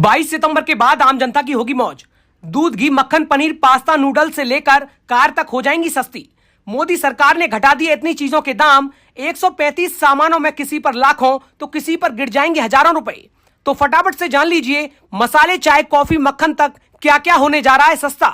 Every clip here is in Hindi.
22 सितंबर के बाद आम जनता की होगी मौज। दूध, घी, मक्खन, पनीर, पास्ता, नूडल्स से लेकर कार तक हो जाएंगी सस्ती। मोदी सरकार ने घटा दिए इतनी चीजों के दाम। 135 सामानों में किसी पर लाखों तो किसी पर गिर जाएंगे हजारों रुपए। तो फटाफट से जान लीजिए मसाले, चाय, कॉफी, मक्खन तक क्या क्या होने जा रहा है सस्ता।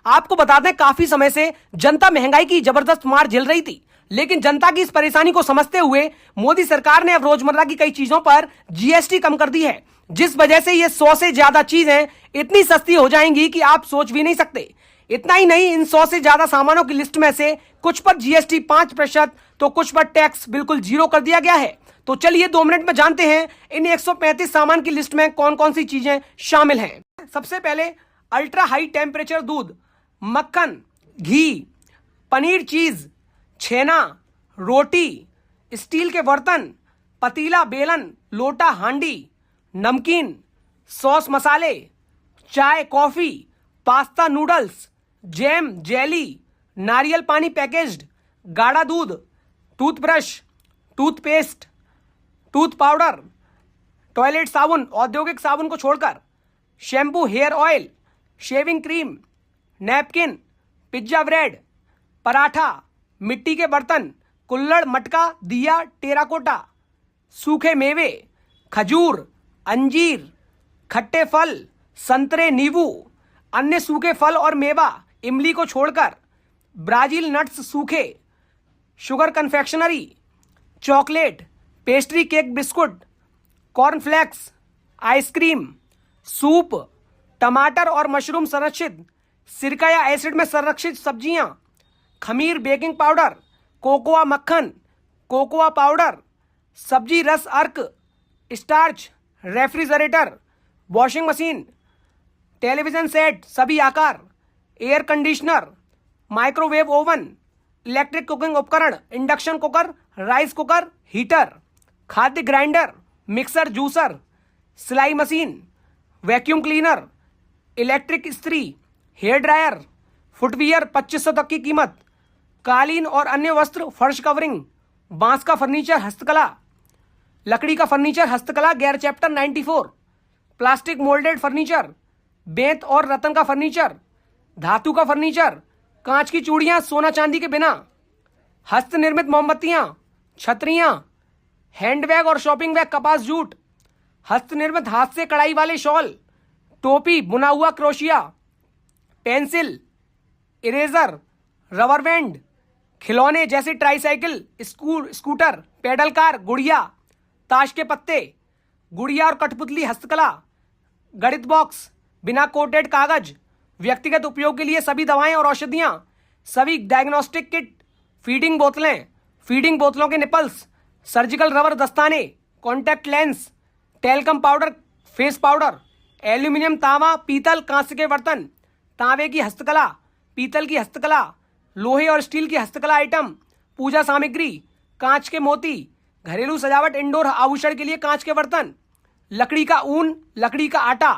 आपको बता दें, काफी समय से जनता महंगाई की जबरदस्त मार झेल रही थी, लेकिन जनता की इस परेशानी को समझते हुए मोदी सरकार ने अब रोजमर्रा की कई चीजों पर जीएसटी कम कर दी है, जिस वजह से ये 100 से ज्यादा चीजें इतनी सस्ती हो जाएंगी कि आप सोच भी नहीं सकते। इतना ही नहीं, इन 100 से ज्यादा सामानों की लिस्ट में से कुछ पर जीएसटी 5% तो कुछ पर टैक्स बिल्कुल 0 कर दिया गया है। तो चलिए 2 मिनट में जानते हैं इन 135 सामान की लिस्ट में कौन कौन सी चीजें शामिल हैं। सबसे पहले अल्ट्रा हाई टेम्परेचर दूध, मक्खन, घी, पनीर, चीज, छेना, रोटी, स्टील के बर्तन, पतीला, बेलन, लोटा, हांडी, नमकीन, सॉस, मसाले, चाय, coffee, pasta, noodles, jam, jelly, नारियल पानी पैकेज्ड, गाढ़ा दूध, toothbrush, toothpaste, tooth powder, toilet साबुन, औद्योगिक साबुन को छोड़कर, shampoo, hair oil, shaving cream, napkin, pizza bread, paratha, मिट्टी के बर्तन, कुल्हड़, मटका, दिया, टेराकोटा, सूखे मेवे, खजूर, अंजीर, खट्टे फल, संतरे, नींबू, अन्य सूखे फल और मेवा, इमली को छोड़कर, ब्राजील नट्स सूखे, sugar confectionery, chocolate, pastry, cake, biscuit, cornflakes, ice cream, soup, टमाटर और मशरूम संरक्षित, सिरका या एसिड में संरक्षित सब्जियां, खमीर, बेकिंग पाउडर, कोकोआ मक्खन, कोकोआ पाउडर, सब्जी रस अर्क, starch, refrigerator, washing machine, television set सभी आकार, air conditioner, microwave oven, electric cooking उपकरण, induction cooker, rice cooker, heater, खाद्य ग्राइंडर, मिक्सर, जूसर, सिलाई मशीन, वैक्यूम क्लीनर, इलेक्ट्रिक इस्त्री, हेयर ड्रायर, फुटवियर 2500 तक की कीमत, कालीन और अन्य वस्त्र, फर्श कवरिंग, बांस का फर्नीचर, हस्तकला, लकड़ी का फर्नीचर, हस्तकला गैर चैप्टर 94, प्लास्टिक मोल्डेड फर्नीचर, बेंत और रतन का फर्नीचर, धातु का फर्नीचर, कांच की चूड़ियां सोना चांदी के बिना, हस्त निर्मित मोमबत्तियां, छतरियां, हैंडबैग और शॉपिंग बैग कपास जूट, हस्त निर्मित हाथ से कढ़ाई वाले शॉल, टोपी, बुना हुआ crochet, pencil, eraser, rubber band, खिलौने जैसे ट्राईसाइकिल, स्कूटर, पेडल कार, गुड़िया, ताश के पत्ते, गुड़िया और कठपुतली, हस्तकला, गणित बॉक्स, बिना कोटेड कागज, व्यक्तिगत उपयोग के लिए सभी दवाएं और औषधियां, सभी डायग्नोस्टिक किट, फीडिंग बोतलें, फीडिंग बोतलों के निपल्स, सर्जिकल रबर दस्ताने, contact lens, talcum powder, face powder, aluminium, तांबा, पीतल, कांस्य के बर्तन, तांबे की हस्तकला, पीतल की हस्तकला, लोहे और स्टील की हस्तकला आइटम, पूजा सामग्री, कांच के मोती, घरेलू सजावट, इंडोर आभूषण के लिए कांच के बर्तन, लकड़ी का ऊन, लकड़ी का आटा,